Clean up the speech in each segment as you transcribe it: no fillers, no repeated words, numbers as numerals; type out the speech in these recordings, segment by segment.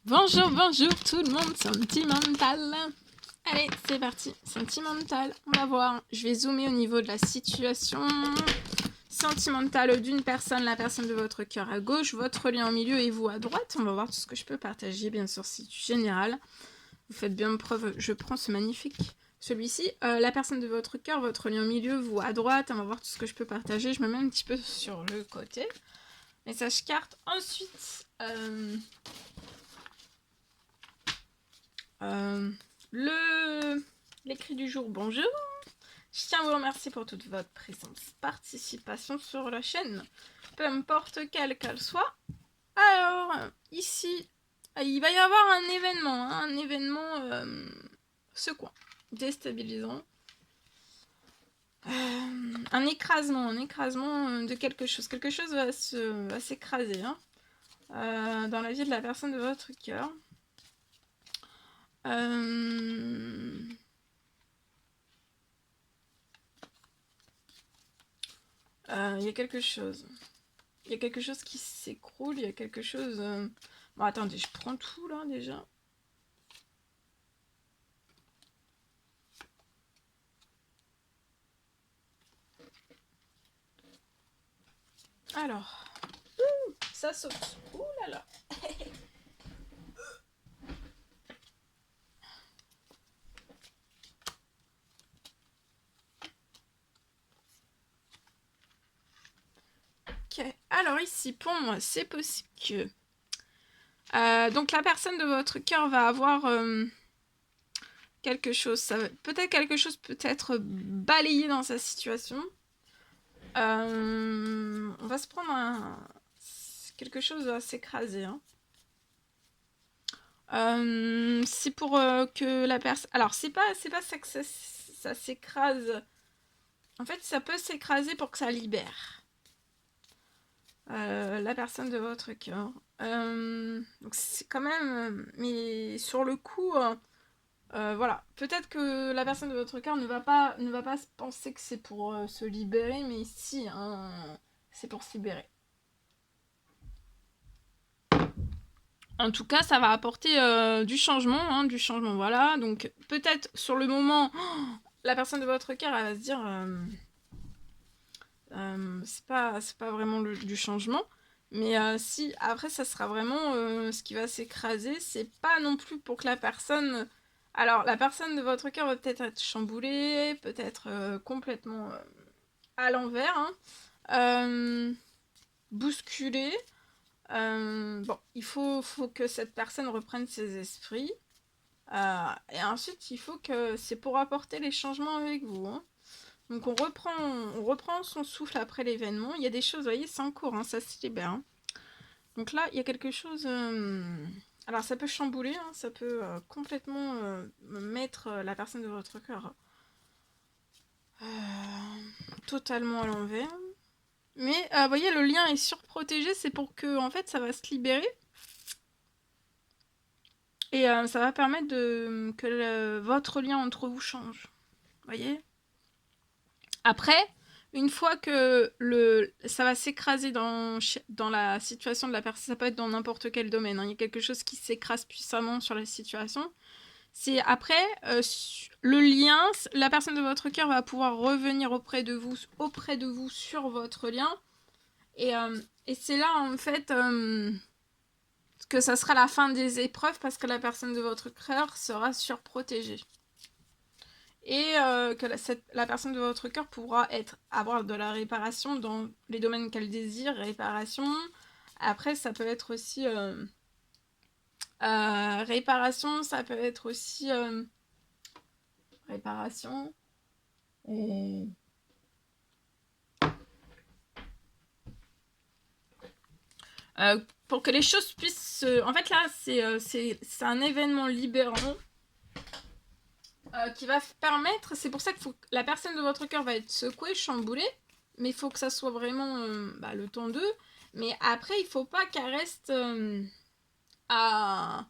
Bonjour, bonjour tout le monde, sentimental. Allez, c'est parti, sentimental. On va voir, je vais zoomer au niveau de la situation sentimentale d'une personne, la personne de votre cœur à gauche, votre lien au milieu et vous à droite. On va voir tout ce que je peux partager, bien sûr, c'est du général. Vous faites bien preuve, je prends ce magnifique, celui-ci. La personne de votre cœur, votre lien au milieu, vous à droite. On va voir tout ce que je peux partager. Je me mets un petit peu sur le côté. Message carte. Ensuite, l'écrit du jour, bonjour. Je tiens à vous remercier pour toute votre présence, participation sur la chaîne, peu importe quelle qu'elle soit. Alors, ici, il va y avoir un événement secouant, déstabilisant. Un écrasement de quelque chose. Quelque chose va s'écraser dans la vie de la personne de votre cœur. Il y a quelque chose. Il y a quelque chose qui s'écroule, il y a quelque chose... Bon, attendez, je prends tout, là, déjà. Alors... ça saute. Ouh là là. Ok. Alors ici, pour moi, c'est possible que... donc la personne de votre cœur va avoir quelque chose. Peut-être quelque chose peut être balayé dans sa situation. On va se prendre quelque chose va s'écraser. C'est pour que la personne... Alors, c'est pas ça que ça s'écrase. En fait, ça peut s'écraser pour que ça libère la personne de votre cœur. Donc, c'est quand même... mais sur le coup... voilà. Peut-être que la personne de votre cœur ne va pas penser que c'est pour se libérer, mais si, c'est pour se libérer. En tout cas, ça va apporter du changement, voilà. Donc, peut-être sur le moment, la personne de votre cœur, elle va se dire, c'est pas vraiment du changement. Mais si, après, ça sera vraiment ce qui va s'écraser. C'est pas non plus pour que la personne... Alors, la personne de votre cœur va peut-être être chamboulée, peut-être complètement à l'envers, bousculée. Bon, il faut que cette personne reprenne ses esprits. Et ensuite, il faut que... C'est pour apporter les changements avec vous. Donc, on reprend son souffle après l'événement. Il y a des choses, vous voyez, c'est en cours, ça se libère. Donc là, il y a quelque chose... Alors, ça peut chambouler, ça peut complètement mettre la personne de votre cœur totalement à l'envers. Mais, vous voyez, le lien est surprotégé, c'est pour que, en fait, ça va se libérer. Et ça va permettre que votre lien entre vous change. Vous voyez ? Après, une fois que ça va s'écraser dans la situation de la personne, ça peut être dans n'importe quel domaine. Il y a quelque chose qui s'écrase puissamment sur la situation. C'est après, le lien, la personne de votre cœur va pouvoir revenir auprès de vous sur votre lien. Et c'est là, en fait... que ça sera la fin des épreuves parce que la personne de votre cœur sera surprotégée. Et que la personne de votre cœur pourra avoir de la réparation dans les domaines qu'elle désire, réparation. Après, ça peut être aussi... réparation, ça peut être aussi... réparation... Et... pour que les choses puissent... En fait, là, c'est un événement libérant qui va permettre... C'est pour ça que la personne de votre cœur va être secouée, chamboulée, mais il faut que ça soit vraiment le temps d'eux. Mais après, il faut pas qu'elle reste à...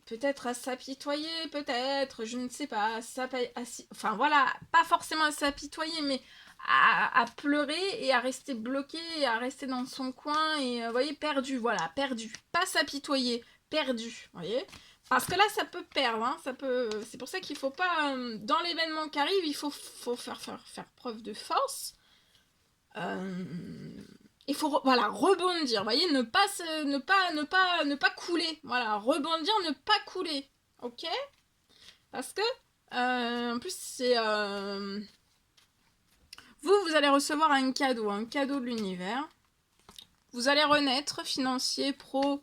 peut-être à s'apitoyer, peut-être, je ne sais pas, enfin voilà, pas forcément à s'apitoyer, mais à pleurer et à rester bloqué, et à rester dans son coin, et vous voyez, perdu, voilà, perdu. Pas s'apitoyer, perdu, vous voyez. Parce que là, ça peut perdre, hein, ça peut... C'est pour ça qu'il faut pas... dans l'événement qui arrive, il faut faire preuve de force. Il faut voilà, rebondir, vous voyez, ne pas couler. Voilà, rebondir, ne pas couler. Ok? Parce que, en plus, c'est... vous allez recevoir un cadeau de l'univers. Vous allez renaître, financier, pro,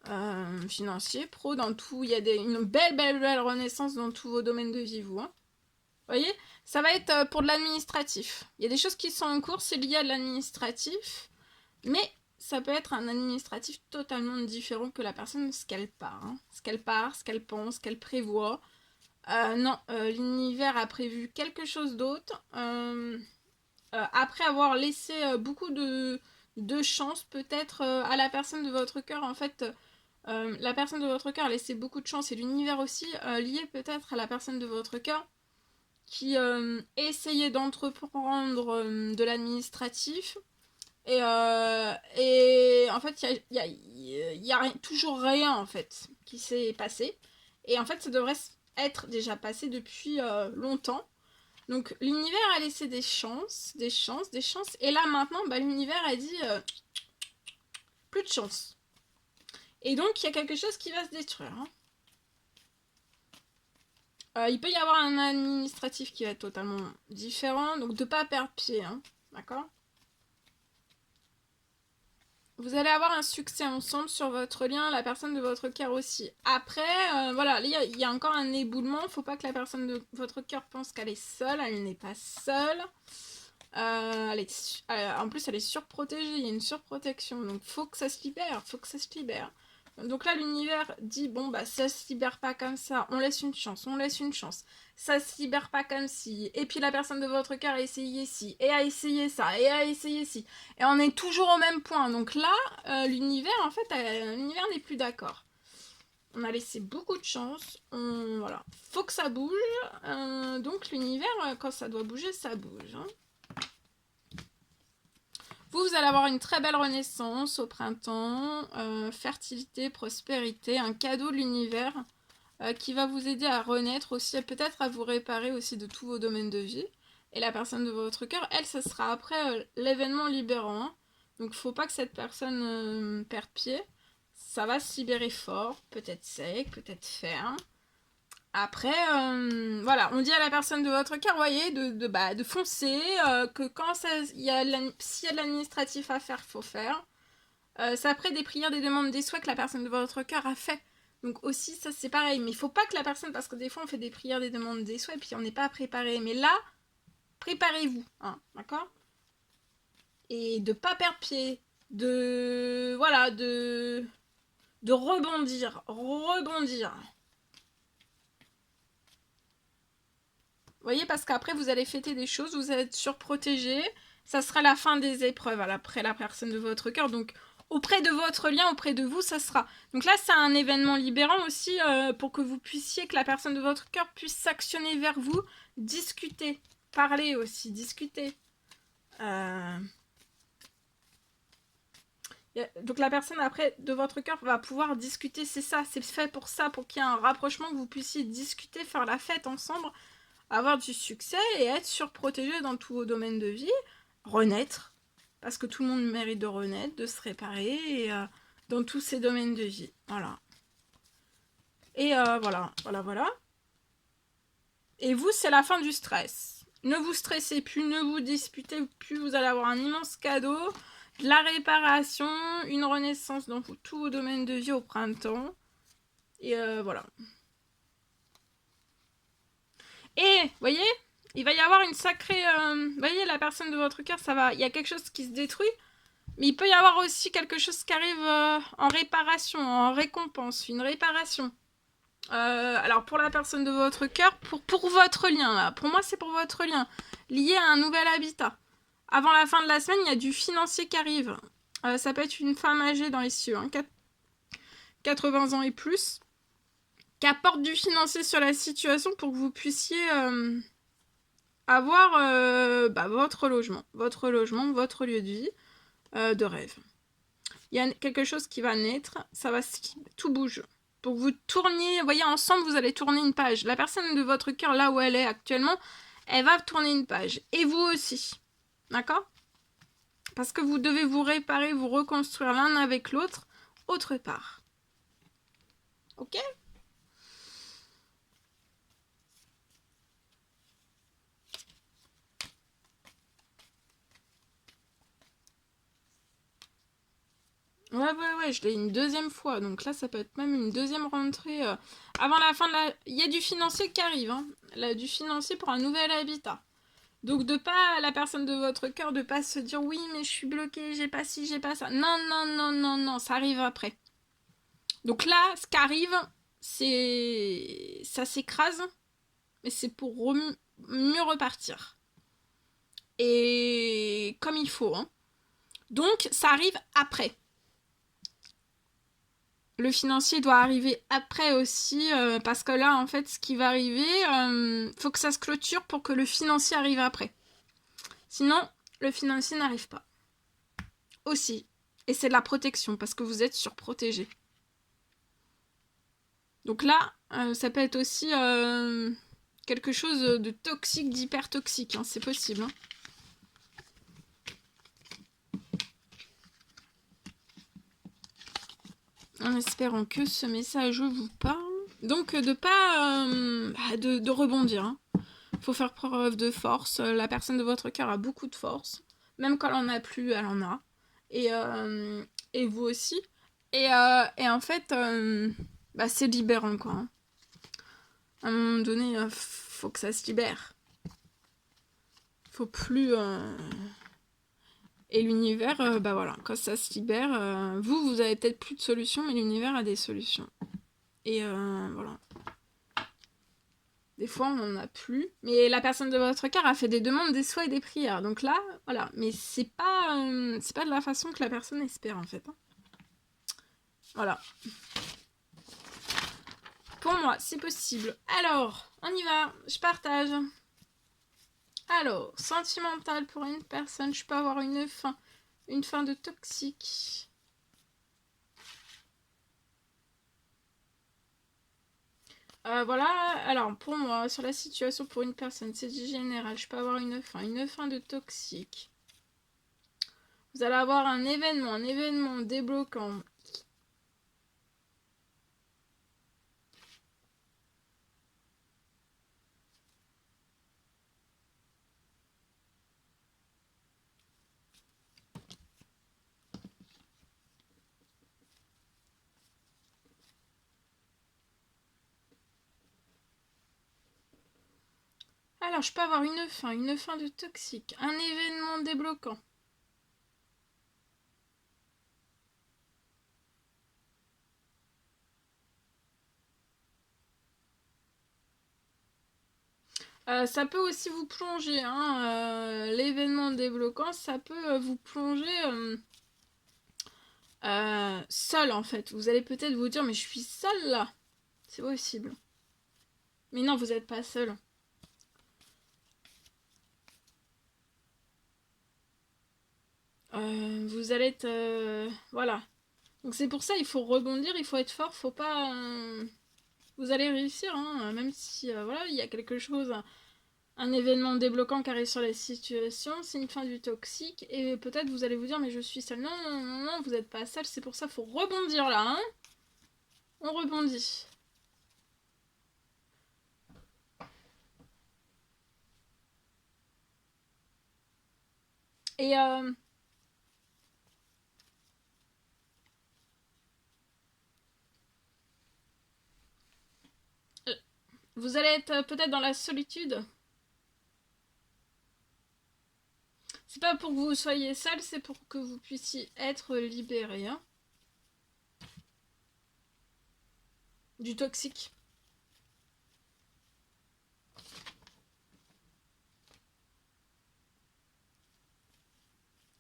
dans tout. Il y a une belle renaissance dans tous vos domaines de vie, vous. Hein. Vous voyez, ça va être pour de l'administratif. Il y a des choses qui sont en cours, c'est lié à de l'administratif, mais ça peut être un administratif totalement différent que la personne, ce qu'elle part. Hein. Ce qu'elle pense, ce qu'elle prévoit. Non, l'univers a prévu quelque chose d'autre. Après avoir laissé beaucoup de chance, peut-être à la personne de votre cœur, en fait... la personne de votre cœur a laissé beaucoup de chance, et l'univers aussi, lié peut-être à la personne de votre cœur, qui essayait d'entreprendre de l'administratif, et en fait il y a toujours rien en fait qui s'est passé, et en fait ça devrait être déjà passé depuis longtemps. Donc l'univers a laissé des chances, et là maintenant l'univers a dit plus de chance, et donc il y a quelque chose qui va se détruire, hein. Il peut y avoir un administratif qui va être totalement différent, donc de ne pas perdre pied, hein, d'accord? Vous allez avoir un succès ensemble sur votre lien, la personne de votre cœur aussi. Après, voilà, il y a encore un éboulement, il ne faut pas que la personne de votre cœur pense qu'elle est seule, elle n'est pas seule. En plus, elle est surprotégée, il y a une surprotection, donc faut que ça se libère, Donc là, l'univers dit, bon, bah, ça se libère pas comme ça, on laisse une chance. Ça se libère pas comme si. Et puis la personne de votre cœur a essayé ci, et a essayé ça, et a essayé ci. Et on est toujours au même point. Donc là, l'univers, en fait, l'univers n'est plus d'accord. On a laissé beaucoup de chance. Voilà. Faut que ça bouge. Donc l'univers, quand ça doit bouger, ça bouge. Hein. Vous allez avoir une très belle renaissance au printemps, fertilité, prospérité, un cadeau de l'univers qui va vous aider à renaître aussi, peut-être à vous réparer aussi de tous vos domaines de vie. Et la personne de votre cœur, elle, ce sera après l'événement libérant. Hein. Donc il ne faut pas que cette personne perde pied. Ça va se libérer fort, peut-être sec, peut-être ferme. Après, voilà, on dit à la personne de votre cœur, voyez, de foncer, que quand s'il y a de l'administratif à faire, il faut faire. C'est après des prières, des demandes, des souhaits que la personne de votre cœur a fait. Donc aussi, ça c'est pareil, mais il faut pas que la personne, parce que des fois on fait des prières, des demandes, des souhaits, puis on n'est pas préparé. Mais là, préparez-vous, hein, d'accord? Et de pas perdre pied, voilà, de rebondir. Vous voyez, parce qu'après, vous allez fêter des choses, vous allez être surprotégé. Ça sera la fin des épreuves, après la personne de votre cœur. Donc, auprès de votre lien, auprès de vous, ça sera. Donc là, c'est un événement libérant aussi pour que vous puissiez, que la personne de votre cœur puisse s'actionner vers vous, discuter, parler aussi, discuter. Donc la personne après de votre cœur va pouvoir discuter, c'est ça, c'est fait pour ça, pour qu'il y ait un rapprochement, que vous puissiez discuter, faire la fête ensemble, avoir du succès et être surprotégé dans tous vos domaines de vie, renaître, parce que tout le monde mérite de renaître, de se réparer, et dans tous ces domaines de vie, voilà. Et voilà. Et vous, c'est la fin du stress. Ne vous stressez plus, ne vous disputez plus, vous allez avoir un immense cadeau, de la réparation, une renaissance dans tous vos domaines de vie au printemps, et voilà. Et, voyez, il va y avoir une sacrée... voyez, la personne de votre cœur, ça va... Il y a quelque chose qui se détruit, mais il peut y avoir aussi quelque chose qui arrive en réparation, en récompense, une réparation. Alors, pour la personne de votre cœur, pour votre lien, là. Pour moi, c'est pour votre lien. Lié à un nouvel habitat. Avant la fin de la semaine, il y a du financier qui arrive. Ça peut être une femme âgée dans les cieux, hein, 80 ans et plus, qui apporte du financier sur la situation pour que vous puissiez avoir votre logement, votre lieu de vie de rêve. Il y a quelque chose qui va naître, ça va, tout bouge. Pour que vous tourniez, vous voyez, ensemble, vous allez tourner une page. La personne de votre cœur, là où elle est actuellement, elle va tourner une page. Et vous aussi. D'accord? Parce que vous devez vous réparer, vous reconstruire l'un avec l'autre, autre part. Ok? Ouais, je l'ai une deuxième fois. Donc là, ça peut être même une deuxième rentrée. Avant la fin de la... Il y a du financier qui arrive. Hein. Là, du financier pour un nouvel habitat. Donc de pas, la personne de votre cœur, de pas se dire oui, mais je suis bloquée, j'ai pas ci, j'ai pas ça. Non, non, non, non, non, ça arrive après. Donc là, ce qui arrive, c'est... Ça s'écrase, mais c'est pour mieux repartir. Et comme il faut. Hein. Donc ça arrive après. Le financier doit arriver après aussi, parce que là, en fait, ce qui va arriver, faut que ça se clôture pour que le financier arrive après. Sinon, le financier n'arrive pas. Aussi. Et c'est de la protection, parce que vous êtes surprotégé. Donc là, ça peut être aussi quelque chose de toxique, d'hyper toxique, hein, c'est possible. Hein. En espérant que ce message vous parle. Donc de pas de rebondir. Hein. Faut faire preuve de force. La personne de votre cœur a beaucoup de force. Même quand elle en a plus, elle en a. Et vous aussi. Et en fait, c'est libérant, quoi. Hein. À un moment donné, faut que ça se libère. Faut plus... Et l'univers, voilà, quand ça se libère, vous avez peut-être plus de solutions, mais l'univers a des solutions. Et voilà. Des fois, on n'en a plus. Mais la personne de votre cœur a fait des demandes, des souhaits et des prières. Donc là, voilà. Mais c'est pas de la façon que la personne espère, en fait. Hein. Voilà. Pour moi, c'est possible. Alors, on y va. Je partage. Alors, sentimental pour une personne. Je peux avoir une fin de toxique. Voilà, alors pour moi, sur la situation pour une personne, c'est du général, je peux avoir une fin de toxique. Vous allez avoir un événement débloquant. Alors, je peux avoir une fin de toxique, un événement débloquant. Ça peut aussi vous plonger, hein, l'événement débloquant, ça peut vous plonger seul en fait. Vous allez peut-être vous dire, mais je suis seule là. C'est possible. Mais non, vous n'êtes pas seul. Vous allez être... voilà. Donc c'est pour ça, il faut rebondir, il faut être fort, faut pas... vous allez réussir, hein, même si, voilà, il y a quelque chose... Un événement débloquant qui arrive sur la situation, c'est une fin du toxique, et peut-être vous allez vous dire, mais je suis seule. Non, non, non, non, vous n'êtes pas seule, c'est pour ça, faut rebondir là, hein. On rebondit. Et vous allez être peut-être dans la solitude. C'est pas pour que vous soyez seul, c'est pour que vous puissiez être libéré, hein. Du toxique.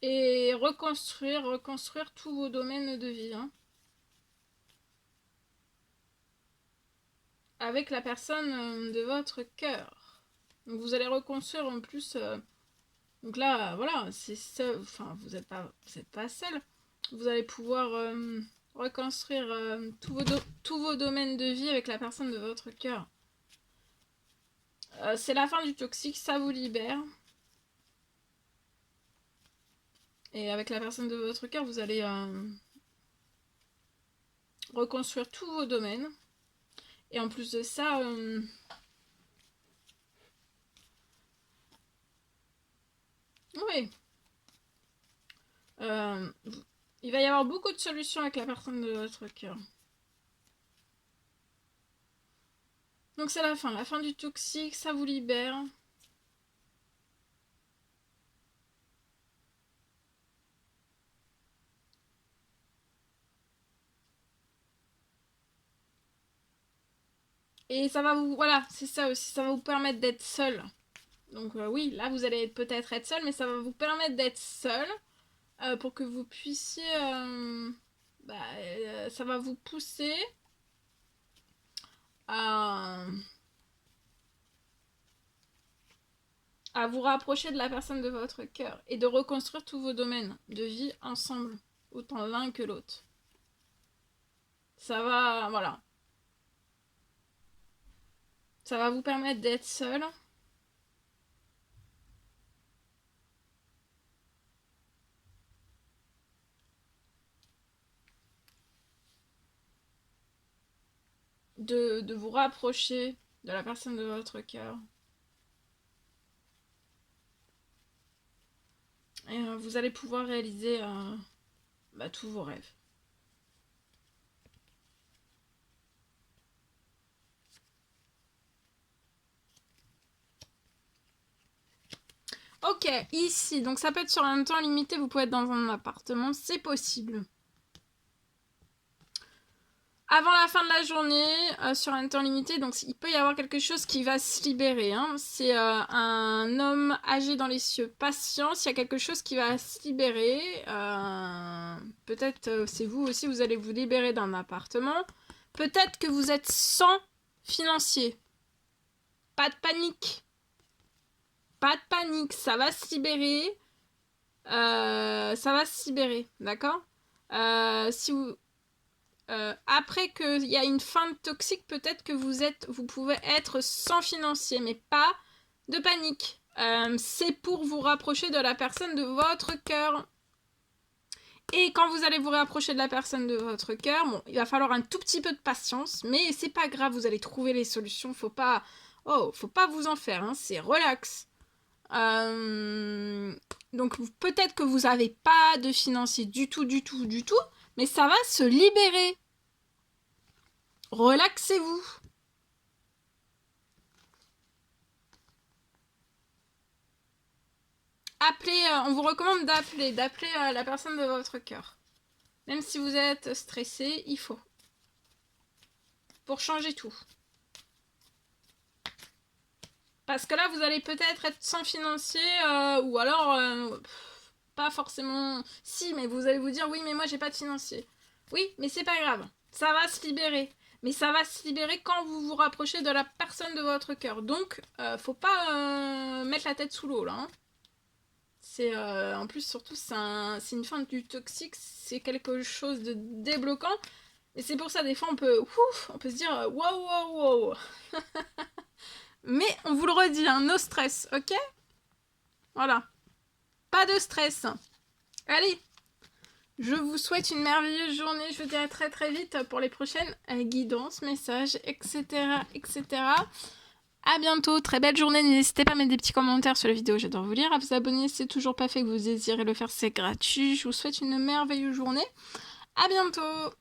Et reconstruire tous vos domaines de vie, hein. Avec la personne de votre cœur. Donc vous allez reconstruire en plus. Donc là, voilà, c'est ça. Enfin, vous n'êtes pas seul. Vous allez pouvoir reconstruire tous vos domaines de vie avec la personne de votre cœur. C'est la fin du toxique, ça vous libère. Et avec la personne de votre cœur, vous allez reconstruire tous vos domaines. Et en plus de ça, oui. Il va y avoir beaucoup de solutions avec la personne de votre cœur. Donc c'est la fin du toxique, ça vous libère. Et ça va vous, voilà, c'est ça aussi, ça va vous permettre d'être seul. Donc oui, là vous allez peut-être être seul, mais ça va vous permettre d'être seul pour que vous puissiez, ça va vous pousser à vous rapprocher de la personne de votre cœur et de reconstruire tous vos domaines de vie ensemble, autant l'un que l'autre. Ça va, voilà. Ça va vous permettre d'être seul. De vous rapprocher de la personne de votre cœur. Et vous allez pouvoir réaliser tous vos rêves. Ok, ici, donc ça peut être sur un temps limité, vous pouvez être dans un appartement, c'est possible. Avant la fin de la journée, sur un temps limité, donc il peut y avoir quelque chose qui va se libérer. Hein. C'est un homme âgé dans les cieux, patience, il y a quelque chose qui va se libérer. Peut-être c'est vous aussi, vous allez vous libérer d'un appartement. Peut-être que vous êtes sans financier. Pas de panique. Pas de panique, ça va se libérer. Ça va se libérer, d'accord si vous... après qu'il y a une fin toxique, peut-être que vous pouvez être sans financier, mais pas de panique. C'est pour vous rapprocher de la personne de votre cœur. Et quand vous allez vous rapprocher de la personne de votre cœur, bon, il va falloir un tout petit peu de patience, mais c'est pas grave, vous allez trouver les solutions. Faut pas vous en faire, hein, c'est relax. Donc peut-être que vous n'avez pas de financier du tout, mais ça va se libérer. Relaxez-vous. Appelez, on vous recommande d'appeler la personne de votre cœur. Même si vous êtes stressé, il faut. Pour changer tout. Parce que là, vous allez peut-être être sans financier, ou alors, pas forcément... Si, mais vous allez vous dire, oui, mais moi, j'ai pas de financier. Oui, mais c'est pas grave. Ça va se libérer. Mais ça va se libérer quand vous vous rapprochez de la personne de votre cœur. Donc, faut pas mettre la tête sous l'eau, là. Hein. C'est, en plus, surtout, c'est une fin du toxique. C'est quelque chose de débloquant. Et c'est pour ça, des fois, on peut se dire, wow. Mais on vous le redit, hein, no stress, ok? Voilà. Pas de stress. Allez, je vous souhaite une merveilleuse journée. Je vous dirai très très vite pour les prochaines guidances, messages, etc. À bientôt, très belle journée. N'hésitez pas à mettre des petits commentaires sur la vidéo, j'adore vous lire. À vous abonner si c'est toujours pas fait, que vous désirez le faire, c'est gratuit. Je vous souhaite une merveilleuse journée. À bientôt.